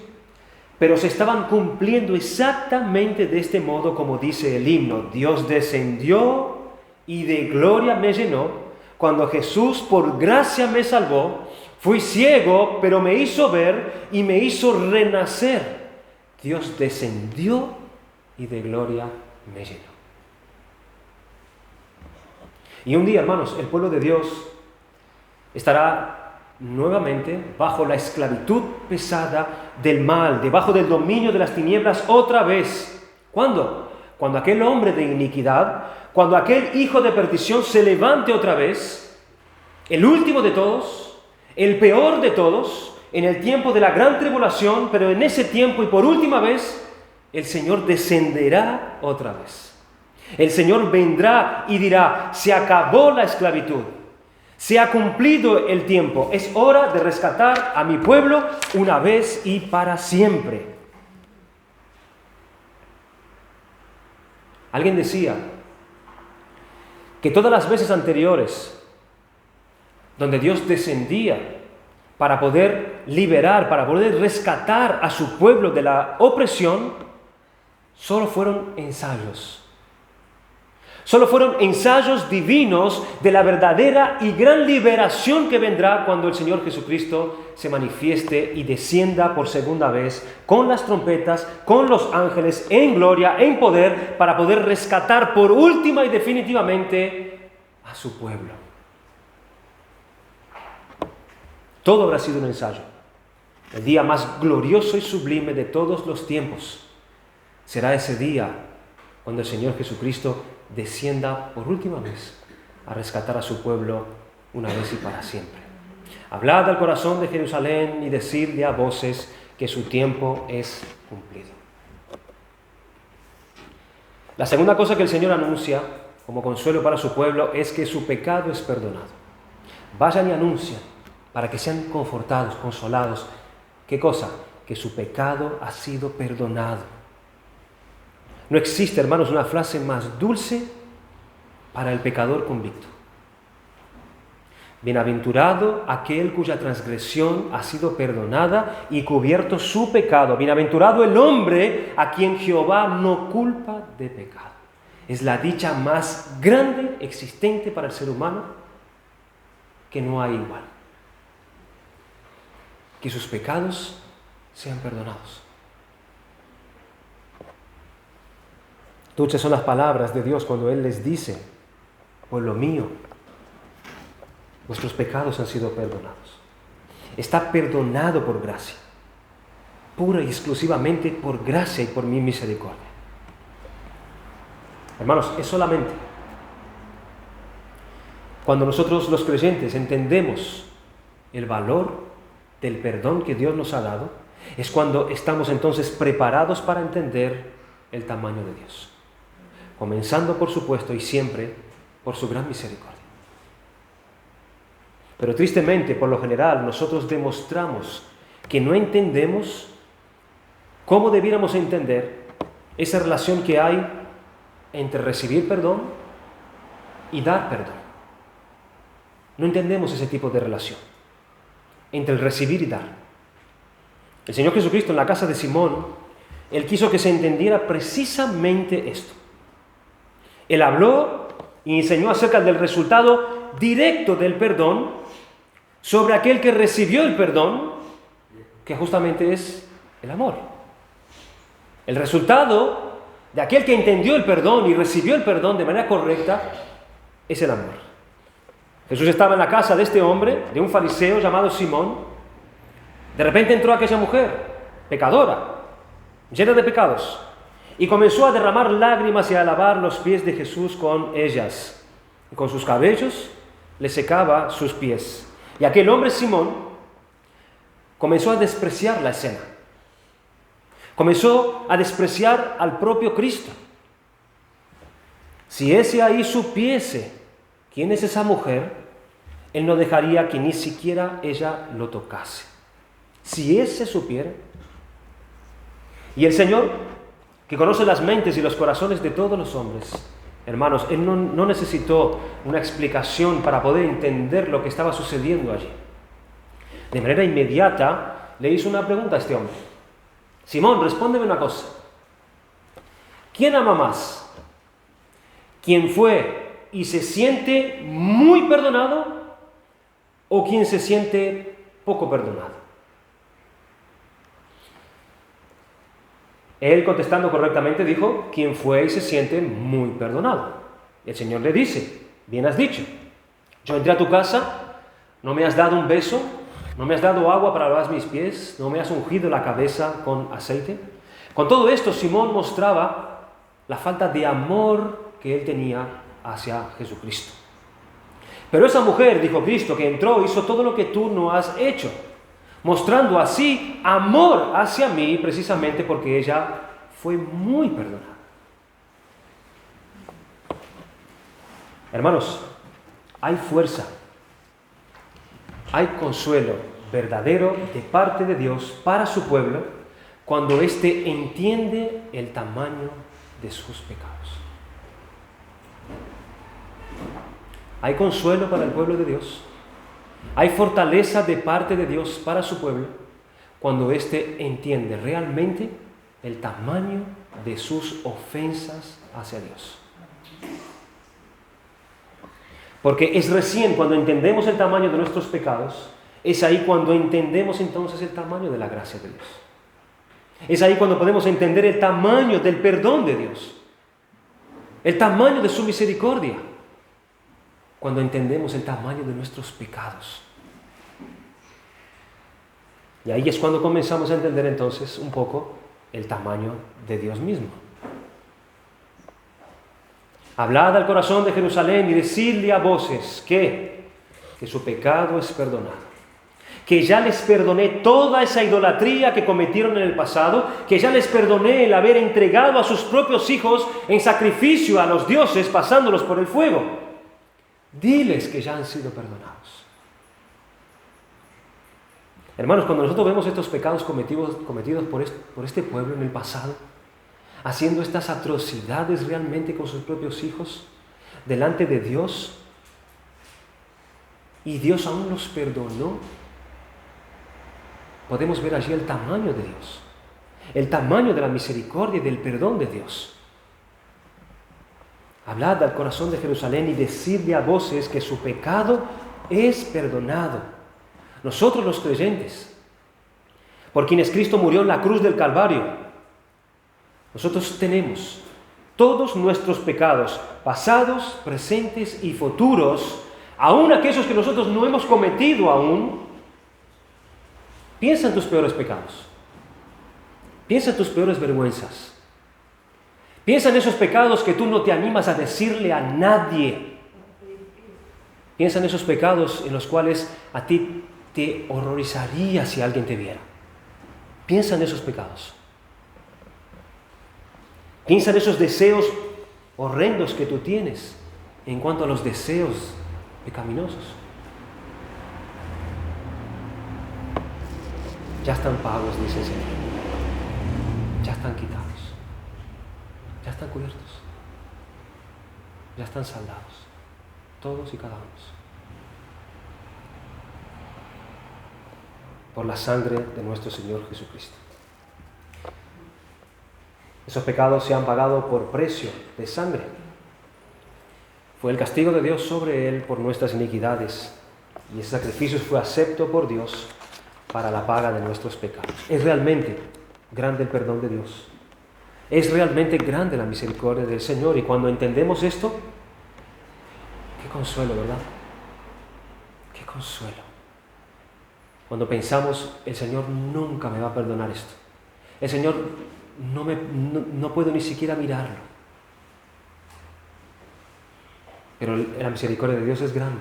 Pero se estaban cumpliendo exactamente de este modo como dice el himno: Dios descendió y de gloria me llenó, cuando Jesús por gracia me salvó. Fui ciego, pero me hizo ver y me hizo renacer. Dios descendió y de gloria me llenó. Y un día, hermanos, el pueblo de Dios estará nuevamente bajo la esclavitud pesada del mal, debajo del dominio de las tinieblas otra vez. ¿Cuándo? Cuando aquel hombre de iniquidad, cuando aquel hijo de perdición se levante otra vez, el último de todos, el peor de todos, en el tiempo de la gran tribulación, pero en ese tiempo y por última vez, el Señor descenderá otra vez. El Señor vendrá y dirá: se acabó la esclavitud. Se ha cumplido el tiempo. Es hora de rescatar a mi pueblo una vez y para siempre. Alguien decía que todas las veces anteriores donde Dios descendía para poder liberar, para poder rescatar a su pueblo de la opresión, solo fueron ensayos. Solo fueron ensayos divinos de la verdadera y gran liberación que vendrá cuando el Señor Jesucristo se manifieste y descienda por segunda vez con las trompetas, con los ángeles, en gloria, en poder, para poder rescatar por última y definitivamente a su pueblo. Todo habrá sido un ensayo. El día más glorioso y sublime de todos los tiempos será ese día cuando el Señor Jesucristo descienda por última vez a rescatar a su pueblo una vez y para siempre. Hablad al corazón de Jerusalén y decidle a voces que su tiempo es cumplido. La segunda cosa que el Señor anuncia como consuelo para su pueblo es que su pecado es perdonado. Vayan y anuncian para que sean confortados, consolados. ¿Qué cosa? Que su pecado ha sido perdonado. No existe, hermanos, una frase más dulce para el pecador convicto. Bienaventurado aquel cuya transgresión ha sido perdonada y cubierto su pecado. Bienaventurado el hombre a quien Jehová no culpa de pecado. Es la dicha más grande existente para el ser humano, que no hay igual. Que sus pecados sean perdonados. Dulces son las palabras de Dios cuando Él les dice: pueblo mío, vuestros pecados han sido perdonados. Está perdonado por gracia, pura y exclusivamente por gracia y por mi misericordia. Hermanos, es solamente cuando nosotros los creyentes entendemos el valor del perdón que Dios nos ha dado, es cuando estamos entonces preparados para entender el tamaño de Dios. Comenzando, por supuesto, y siempre, por su gran misericordia. Pero tristemente, por lo general, nosotros demostramos que no entendemos cómo debiéramos entender esa relación que hay entre recibir perdón y dar perdón. No entendemos ese tipo de relación entre el recibir y dar. El Señor Jesucristo, en la casa de Simón, Él quiso que se entendiera precisamente esto. Él habló y enseñó acerca del resultado directo del perdón sobre aquel que recibió el perdón, que justamente es el amor. El resultado de aquel que entendió el perdón y recibió el perdón de manera correcta es el amor. Jesús estaba en la casa de este hombre, de un fariseo llamado Simón. De repente entró aquella mujer, pecadora, llena de pecados, y comenzó a derramar lágrimas y a lavar los pies de Jesús con ellas. Y con sus cabellos le secaba sus pies. Y aquel hombre, Simón, comenzó a despreciar la escena. Comenzó a despreciar al propio Cristo. Si ese ahí supiese quién es esa mujer, él no dejaría que ni siquiera ella lo tocase. Si ese supiera. Y el Señor, que conoce las mentes y los corazones de todos los hombres, hermanos, Él no necesitó una explicación para poder entender lo que estaba sucediendo allí. De manera inmediata le hizo una pregunta a este hombre. Simón, respóndeme una cosa. ¿Quién ama más? ¿Quién fue y se siente muy perdonado o quien se siente poco perdonado? Él, contestando correctamente, dijo: quien fue y se siente muy perdonado. El Señor le dice: bien has dicho, yo entré a tu casa, no me has dado un beso, no me has dado agua para lavar mis pies, no me has ungido la cabeza con aceite. Con todo esto, Simón mostraba la falta de amor que él tenía hacia Jesucristo. Pero esa mujer, dijo Cristo, que entró, hizo todo lo que tú no has hecho, mostrando así amor hacia mí, precisamente porque ella fue muy perdonada. Hermanos, hay fuerza, hay consuelo verdadero de parte de Dios para su pueblo cuando éste entiende el tamaño de sus pecados. Hay consuelo para el pueblo de Dios. Hay fortaleza de parte de Dios para su pueblo cuando éste entiende realmente el tamaño de sus ofensas hacia Dios. Porque es recién cuando entendemos el tamaño de nuestros pecados, es ahí cuando entendemos entonces el tamaño de la gracia de Dios. Es ahí cuando podemos entender el tamaño del perdón de Dios, el tamaño de su misericordia, cuando entendemos el tamaño de nuestros pecados. Y ahí es cuando comenzamos a entender entonces un poco el tamaño de Dios mismo. Hablad al corazón de Jerusalén y decidle a voces que su pecado es perdonado, que ya les perdoné toda esa idolatría que cometieron en el pasado, que ya les perdoné el haber entregado a sus propios hijos en sacrificio a los dioses pasándolos por el fuego. Diles que ya han sido perdonados. Hermanos, cuando nosotros vemos estos pecados cometidos por este pueblo en el pasado, haciendo estas atrocidades realmente con sus propios hijos, delante de Dios, y Dios aún los perdonó, podemos ver allí el tamaño de Dios, el tamaño de la misericordia y del perdón de Dios. Hablad al corazón de Jerusalén y decidle a voces que su pecado es perdonado. Nosotros los creyentes, por quienes Cristo murió en la cruz del Calvario, nosotros tenemos todos nuestros pecados, pasados, presentes y futuros, aún aquellos que nosotros no hemos cometido aún. Piensa en tus peores pecados. Piensa en tus peores vergüenzas. Piensa en esos pecados que tú no te animas a decirle a nadie. Piensa en esos pecados en los cuales a ti te horrorizaría si alguien te viera. Piensa en esos pecados. Piensa en esos deseos horrendos que tú tienes en cuanto a los deseos pecaminosos. Ya están pagos, dice el Señor. Ya están quitados. Ya están cubiertos. Ya están saldados. Todos y cada uno. Por la sangre de nuestro Señor Jesucristo. Esos pecados se han pagado por precio de sangre. Fue el castigo de Dios sobre Él por nuestras iniquidades. Y ese sacrificio fue acepto por Dios para la paga de nuestros pecados. Es realmente grande el perdón de Dios. Es realmente grande la misericordia del Señor. Y cuando entendemos esto, qué consuelo, ¿verdad? Qué consuelo. Cuando pensamos, el Señor nunca me va a perdonar esto. El Señor no puedo ni siquiera mirarlo. Pero la misericordia de Dios es grande.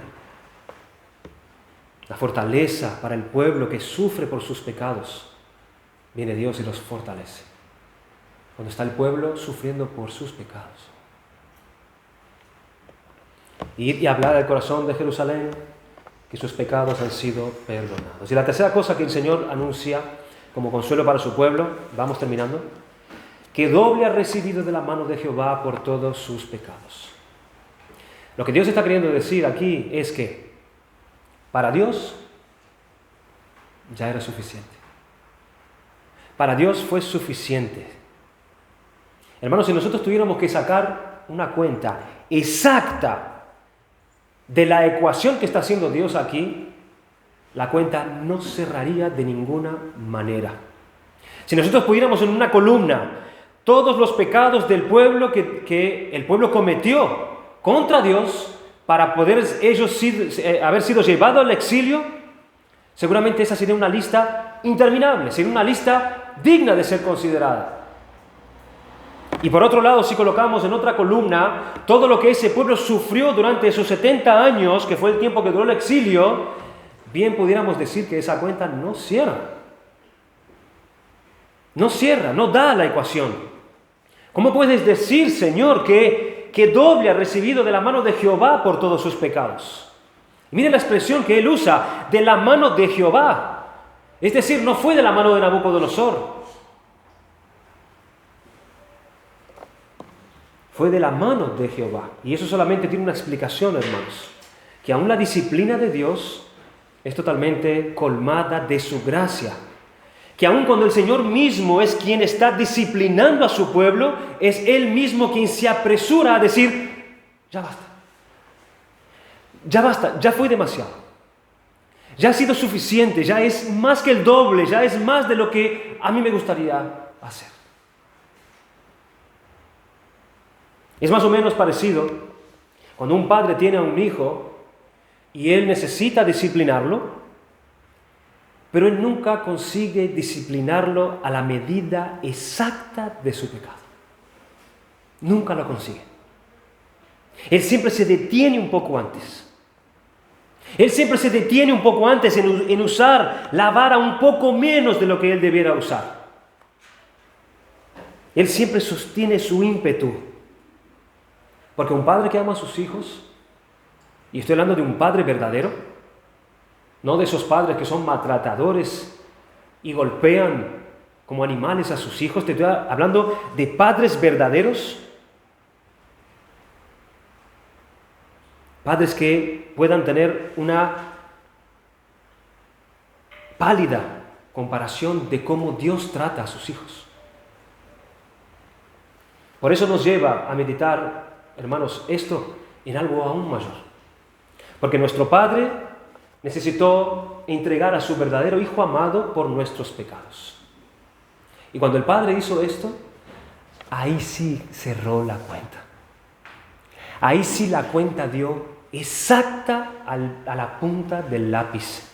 La fortaleza para el pueblo que sufre por sus pecados, viene Dios y los fortalece. Cuando está el pueblo sufriendo por sus pecados. Ir y hablar al corazón de Jerusalén que sus pecados han sido perdonados. Y la tercera cosa que el Señor anuncia como consuelo para su pueblo, vamos terminando, que doble ha recibido de la mano de Jehová por todos sus pecados. Lo que Dios está queriendo decir aquí es que para Dios ya era suficiente. Para Dios fue suficiente. Hermanos, si nosotros tuviéramos que sacar una cuenta exacta de la ecuación que está haciendo Dios aquí, la cuenta no cerraría de ninguna manera. Si nosotros pudiéramos en una columna todos los pecados del pueblo que el pueblo cometió contra Dios para poder ellos haber sido llevados al exilio, seguramente esa sería una lista interminable, sería una lista digna de ser considerada. Y por otro lado, si colocamos en otra columna todo lo que ese pueblo sufrió durante esos 70 años, que fue el tiempo que duró el exilio, bien pudiéramos decir que esa cuenta no cierra. No cierra, no da la ecuación. ¿Cómo puedes decir, Señor, que doble ha recibido de la mano de Jehová por todos sus pecados? Y miren la expresión que él usa, de la mano de Jehová. Es decir, no fue de la mano de Nabucodonosor. Fue de la mano de Jehová. Y eso solamente tiene una explicación, hermanos. Que aún la disciplina de Dios es totalmente colmada de su gracia. Que aun cuando el Señor mismo es quien está disciplinando a su pueblo, es Él mismo quien se apresura a decir, ya basta. ya basta, ya fue demasiado. Ya ha sido suficiente, ya es más que el doble, ya es más de lo que a mí me gustaría hacer. Es más o menos parecido cuando un padre tiene a un hijo y él necesita disciplinarlo, pero él nunca consigue disciplinarlo a la medida exacta de su pecado. Nunca lo consigue. Él siempre se detiene un poco antes. Él siempre se detiene un poco antes en usar la vara un poco menos de lo que él debiera usar. Él siempre sostiene su ímpetu. Porque un padre que ama a sus hijos, y estoy hablando de un padre verdadero, no de esos padres que son maltratadores y golpean como animales a sus hijos, te estoy hablando de padres verdaderos, padres que puedan tener una pálida comparación de cómo Dios trata a sus hijos. Por eso nos lleva a meditar, hermanos, esto en algo aún mayor. Porque nuestro Padre necesitó entregar a su verdadero Hijo amado por nuestros pecados. Y cuando el Padre hizo esto, ahí sí cerró la cuenta. Ahí sí la cuenta dio exacta a la punta del lápiz.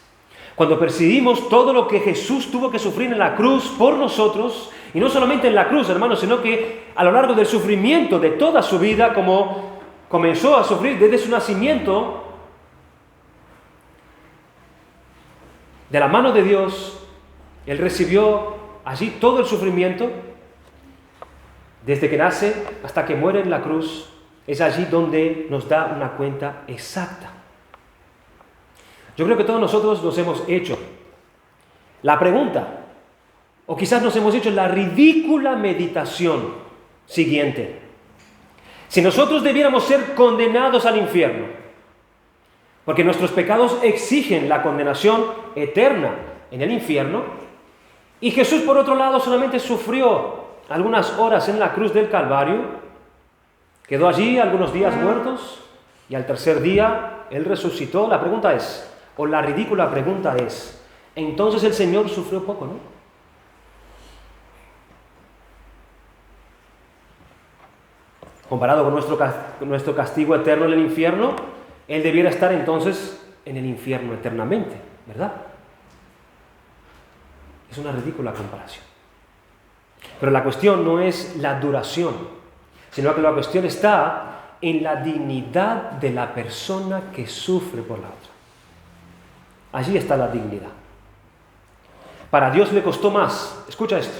Cuando percibimos todo lo que Jesús tuvo que sufrir en la cruz por nosotros, y no solamente en la cruz, hermanos, sino que a lo largo del sufrimiento de toda su vida, como comenzó a sufrir desde su nacimiento, de la mano de Dios, Él recibió allí todo el sufrimiento, desde que nace hasta que muere en la cruz. Es allí donde nos da una cuenta exacta. Yo creo que todos nosotros nos hemos hecho la pregunta, o quizás nos hemos hecho la ridícula meditación siguiente. Si nosotros debiéramos ser condenados al infierno, porque nuestros pecados exigen la condenación eterna en el infierno, y Jesús por otro lado solamente sufrió algunas horas en la cruz del Calvario, quedó allí algunos días muertos y al tercer día Él resucitó. La pregunta es, o la ridícula pregunta es, entonces el Señor sufrió poco, ¿no? Comparado con nuestro castigo eterno en el infierno, Él debiera estar entonces en el infierno eternamente, ¿verdad? Es una ridícula comparación. Pero la cuestión no es la duración, sino que la cuestión está en la dignidad de la persona que sufre por la otra. Allí está la dignidad. Para Dios le costó más, escucha esto,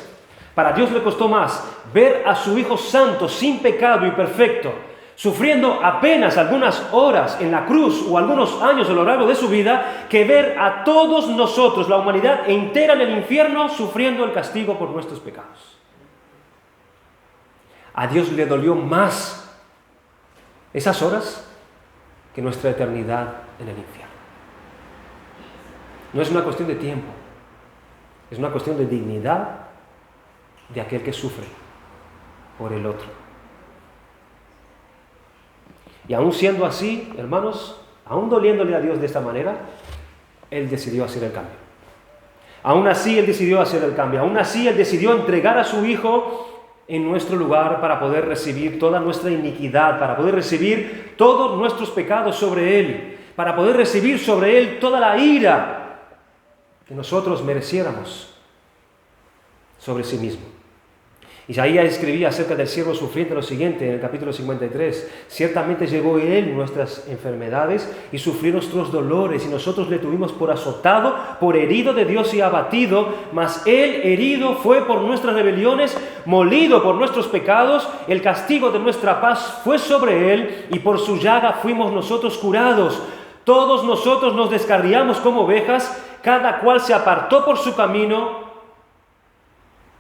para Dios le costó más ver a su Hijo Santo, sin pecado y perfecto, sufriendo apenas algunas horas en la cruz o algunos años a lo largo de su vida, que ver a todos nosotros, la humanidad entera en el infierno, sufriendo el castigo por nuestros pecados. A Dios le dolió más esas horas que nuestra eternidad en el infierno. No es una cuestión de tiempo, es una cuestión de dignidad de aquel que sufre por el otro. Y aún siendo así, hermanos, aún doliéndole a Dios de esta manera, Él decidió hacer el cambio. Aún así Él decidió hacer el cambio. Aún así Él decidió entregar a su Hijo en nuestro lugar para poder recibir toda nuestra iniquidad, para poder recibir todos nuestros pecados sobre Él, para poder recibir sobre Él toda la ira que nosotros mereciéramos sobre sí mismo. Isaías escribía acerca del siervo sufriente lo siguiente en el capítulo 53: ciertamente llevó Él nuestras enfermedades y sufrió nuestros dolores, y nosotros le tuvimos por azotado, por herido de Dios y abatido, mas Él herido fue por nuestras rebeliones, molido por nuestros pecados. El castigo de nuestra paz fue sobre Él, y por su llaga fuimos nosotros curados. Todos nosotros nos descarriamos como ovejas, cada cual se apartó por su camino.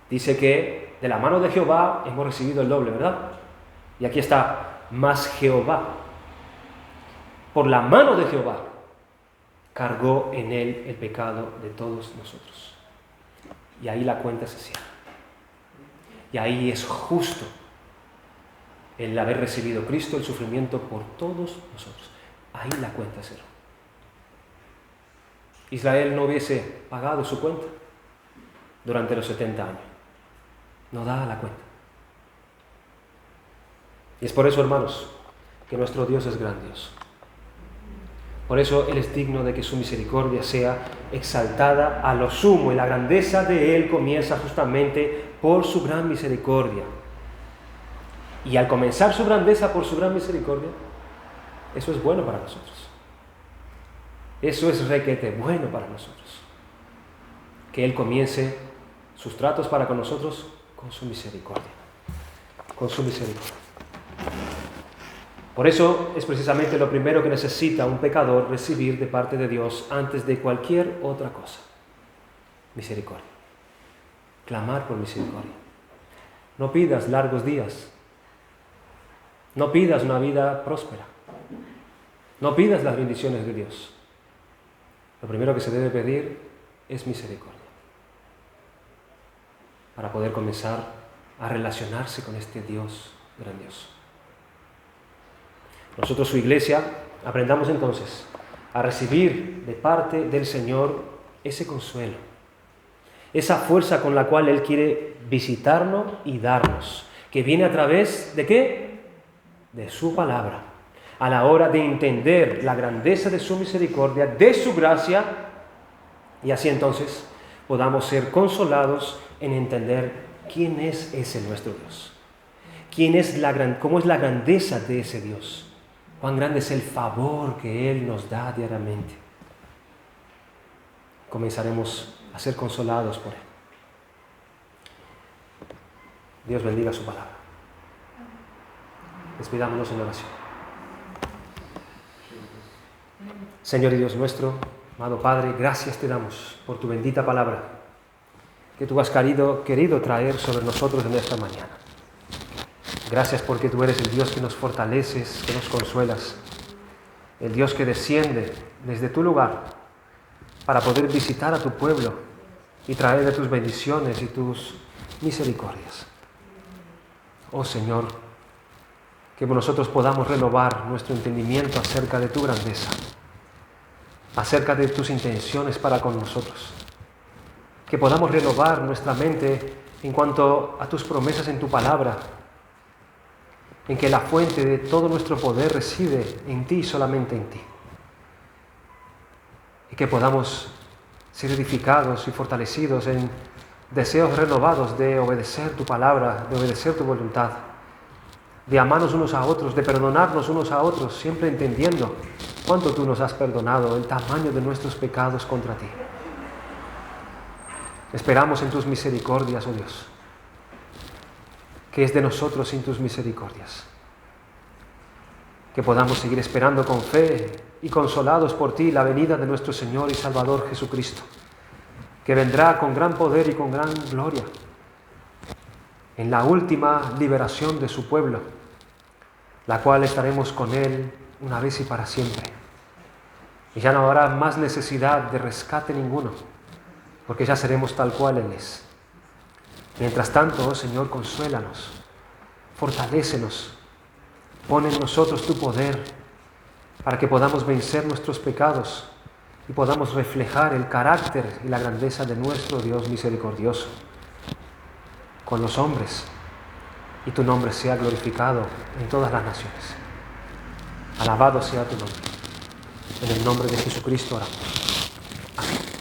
Dice que de la mano de Jehová hemos recibido el doble, ¿verdad? Y aquí está, mas Jehová, por la mano de Jehová, cargó en Él el pecado de todos nosotros. Y ahí la cuenta se cierra. Y ahí es justo el haber recibido Cristo el sufrimiento por todos nosotros. ahí la cuenta es cero. Israel no hubiese pagado su cuenta durante los 70 años. No da la cuenta. Y es por eso, hermanos, que nuestro Dios es gran Dios. Por eso Él es digno de que su misericordia sea exaltada a lo sumo, y la grandeza de Él comienza justamente por su gran misericordia. Y al comenzar su grandeza por su gran misericordia, eso es bueno para nosotros. Eso es requete bueno para nosotros. Que Él comience sus tratos para con nosotros con su misericordia. Con su misericordia. Por eso es precisamente lo primero que necesita un pecador recibir de parte de Dios antes de cualquier otra cosa. Misericordia. Clamar por misericordia. No pidas largos días. No pidas una vida próspera. No pidas las bendiciones de Dios. Lo primero que se debe pedir es misericordia. Para poder comenzar a relacionarse con este Dios grandioso. Nosotros, su iglesia, aprendamos entonces a recibir de parte del Señor ese consuelo, esa fuerza con la cual Él quiere visitarnos y darnos, que viene a través ¿de qué? De su palabra, a la hora de entender la grandeza de su misericordia, de su gracia, y así entonces podamos ser consolados en entender quién es ese nuestro Dios, cómo es la grandeza de ese Dios. Cuán grande es el favor que Él nos da diariamente. Comenzaremos a ser consolados por Él. Dios bendiga su palabra. Despidámonos en oración. Señor y Dios nuestro, amado Padre, gracias te damos por tu bendita palabra que tú has querido traer sobre nosotros en esta mañana. Gracias porque tú eres el Dios que nos fortaleces, que nos consuelas, el Dios que desciende desde tu lugar para poder visitar a tu pueblo y traer de tus bendiciones y tus misericordias. Oh Señor, que nosotros podamos renovar nuestro entendimiento acerca de tu grandeza, acerca de tus intenciones para con nosotros, que podamos renovar nuestra mente en cuanto a tus promesas en tu palabra, en que la fuente de todo nuestro poder reside en ti y solamente en ti. Y que podamos ser edificados y fortalecidos en deseos renovados de obedecer tu palabra, de obedecer tu voluntad, de amarnos unos a otros, de perdonarnos unos a otros, siempre entendiendo cuánto tú nos has perdonado, el tamaño de nuestros pecados contra ti. Esperamos en tus misericordias, oh Dios. ¿Qué es de nosotros sin tus misericordias? Que podamos seguir esperando con fe y consolados por ti la venida de nuestro Señor y Salvador Jesucristo, que vendrá con gran poder y con gran gloria en la última liberación de su pueblo, la cual estaremos con Él una vez y para siempre. Y ya no habrá más necesidad de rescate ninguno, porque ya seremos tal cual Él es. Mientras tanto, oh Señor, consuélanos, fortalécenos, pon en nosotros tu poder para que podamos vencer nuestros pecados y podamos reflejar el carácter y la grandeza de nuestro Dios misericordioso con los hombres, y tu nombre sea glorificado en todas las naciones. Alabado sea tu nombre. En el nombre de Jesucristo oramos. Amén.